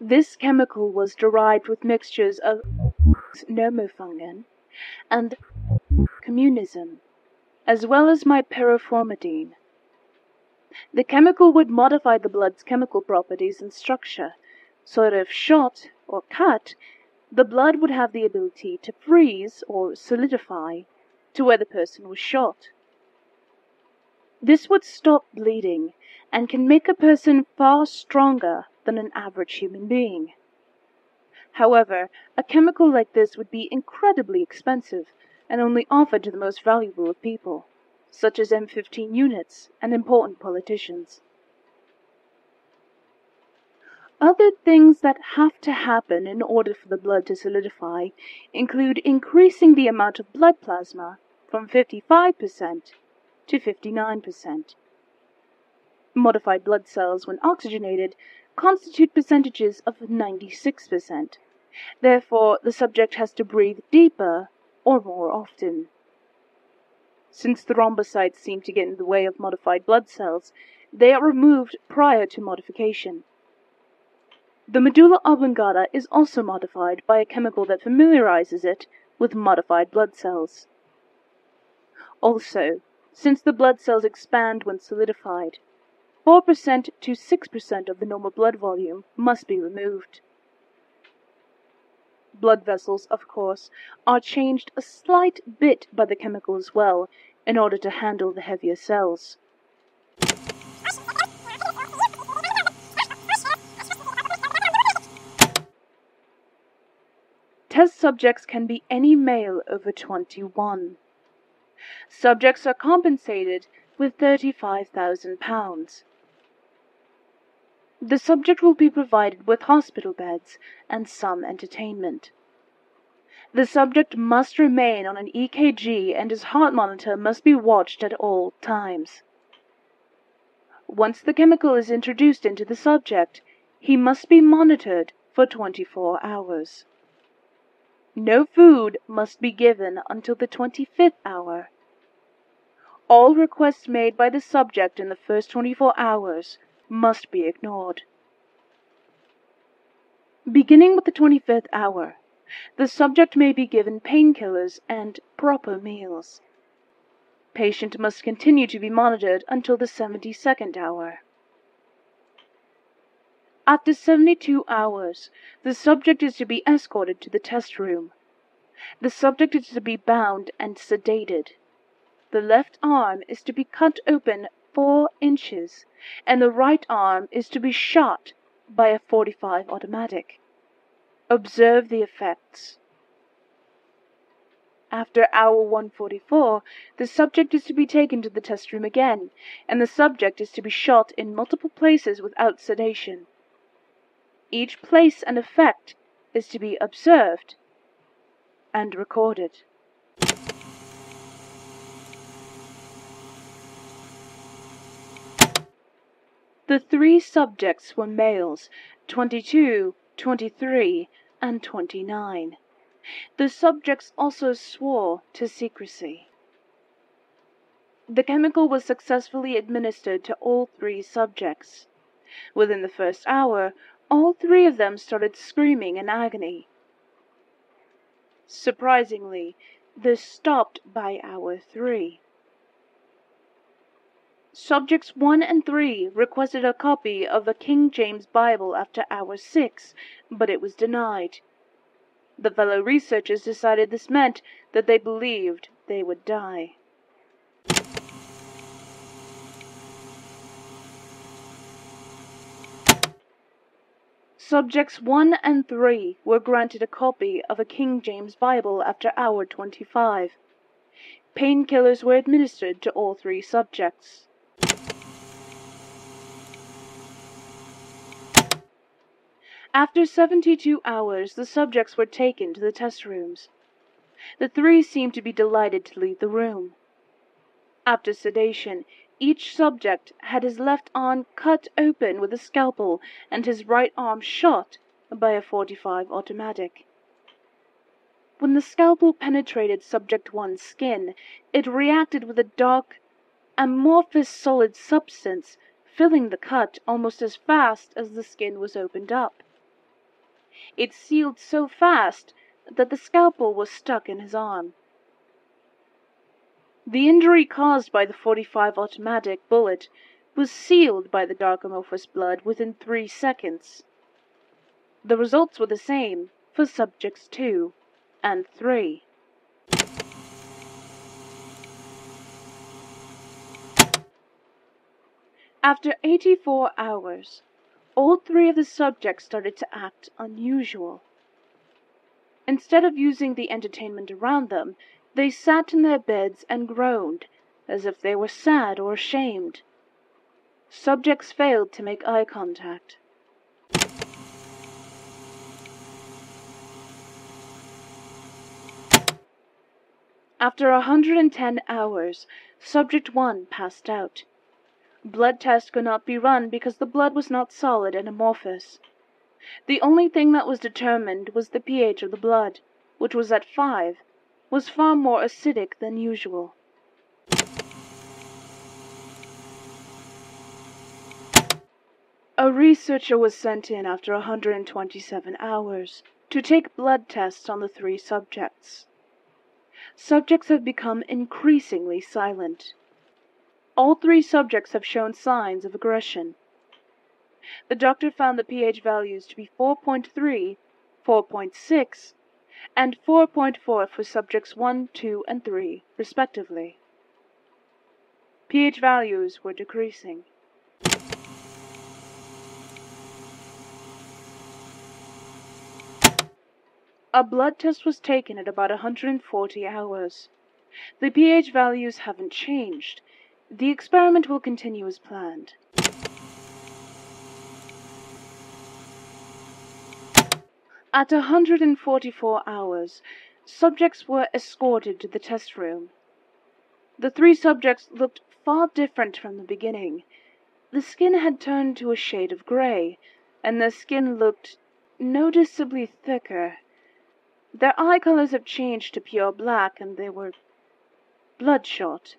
This chemical was derived with mixtures of pneumofungin and communism, as well as myperiformidine. The chemical would modify the blood's chemical properties and structure, so that if shot or cut, the blood would have the ability to freeze or solidify to where the person was shot. This would stop bleeding and can make a person far stronger than an average human being. However, a chemical like this would be incredibly expensive and only offered to the most valuable of people, such as M15 units and important politicians. Other things that have to happen in order for the blood to solidify include increasing the amount of blood plasma from 55% to 59%. Modified blood cells, when oxygenated, constitute percentages of 96%. Therefore, the subject has to breathe deeper or more often. Since the thrombocytes seem to get in the way of modified blood cells, they are removed prior to modification. The medulla oblongata is also modified by a chemical that familiarizes it with modified blood cells. Also, since the blood cells expand when solidified, 4% to 6% of the normal blood volume must be removed. Blood vessels, of course, are changed a slight bit by the chemical as well, in order to handle the heavier cells. Test subjects can be any male over 21. Subjects are compensated with £35,000. The subject will be provided with hospital beds and some entertainment. The subject must remain on an EKG and his heart monitor must be watched at all times. Once the chemical is introduced into the subject, he must be monitored for 24 hours. No food must be given until the 25th hour. All requests made by the subject in the first 24 hours must be ignored. Beginning with the 25th hour, the subject may be given painkillers and proper meals. Patient must continue to be monitored until the 72nd hour. After 72 hours, the subject is to be escorted to the test room. The subject is to be bound and sedated. The left arm is to be cut open 4 inches, and the right arm is to be shot by a .45 automatic. Observe the effects. After hour 144, the subject is to be taken to the test room again, and the subject is to be shot in multiple places without sedation. Each place and effect is to be observed and recorded. The 3 subjects were males, 22, 23, and 29. The subjects also swore to secrecy. The chemical was successfully administered to all 3 subjects. Within the first hour, all 3 of them started screaming in agony. Surprisingly, this stopped by hour 3. Subjects 1 and 3 requested a copy of the King James Bible after hour 6, but it was denied. The fellow researchers decided this meant that they believed they would die. Subjects 1 and 3 were granted a copy of a King James Bible after hour 25. Painkillers were administered to all 3 subjects. After 72 hours, the subjects were taken to the test rooms. The 3 seemed to be delighted to leave the room. After sedation, each subject had his left arm cut open with a scalpel and his right arm shot by a .45 automatic. When the scalpel penetrated subject 1's skin, it reacted with a dark, amorphous solid substance, filling the cut almost as fast as the skin was opened up. It sealed so fast that the scalpel was stuck in his arm. The injury caused by the .45 automatic bullet was sealed by the dark amorphous blood within 3 seconds. The results were the same for subjects 2 and 3. After 84 hours, all 3 of the subjects started to act unusual. Instead of using the entertainment around them, they sat in their beds and groaned, as if they were sad or ashamed. Subjects failed to make eye contact. After 110 hours, Subject 1 passed out. Blood tests could not be run because the blood was not solid and amorphous. The only thing that was determined was the pH of the blood, which was at 5, was far more acidic than usual. A researcher was sent in after 127 hours to take blood tests on the 3 subjects. Subjects have become increasingly silent. All 3 subjects have shown signs of aggression. The doctor found the pH values to be 4.3, 4.6, and 4.4 for subjects 1, 2, and 3, respectively. pH values were decreasing. A blood test was taken at about 140 hours. The pH values haven't changed. The experiment will continue as planned. At 144 hours, subjects were escorted to the test room. The 3 subjects looked far different from the beginning. The skin had turned to a shade of gray, and their skin looked noticeably thicker. Their eye colors have changed to pure black, and they were bloodshot.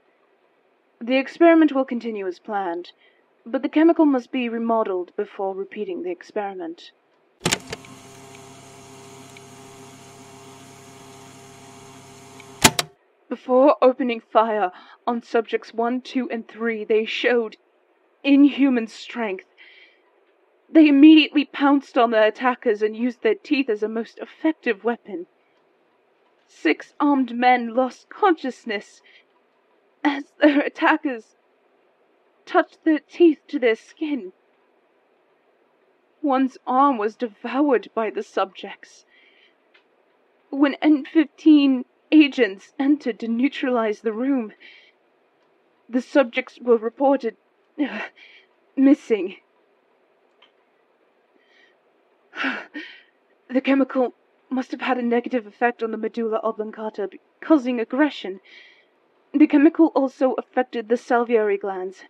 The experiment will continue as planned, but the chemical must be remodeled before repeating the experiment. Before opening fire on subjects 1, 2, and 3, they showed inhuman strength. They immediately pounced on their attackers and used their teeth as a most effective weapon. 6 armed men lost consciousness as their attackers touched their teeth to their skin. One's arm was devoured by the subjects. When N15 agents entered to neutralize the room, the subjects were reported missing. The chemical must have had a negative effect on the medulla oblongata, causing aggression. The chemical also affected the salivary glands.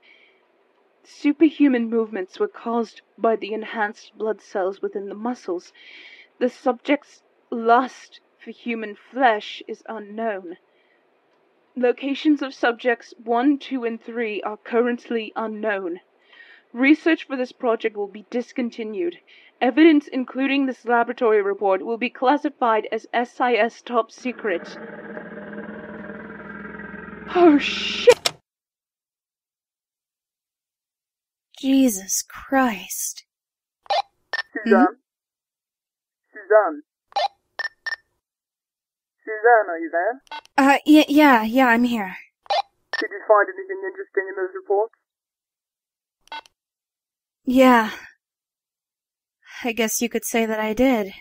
Superhuman movements were caused by the enhanced blood cells within the muscles. The subject's lust for human flesh is unknown. Locations of subjects 1, 2, and 3 are currently unknown. Research for this project will be discontinued. Evidence, including this laboratory report, will be classified as SIS top secret. Oh, shit! Jesus Christ. Suzanne? Suzanne? Suzanne, are you there? Yeah, I'm here. Did you find anything interesting in those reports? Yeah. I guess you could say that I did.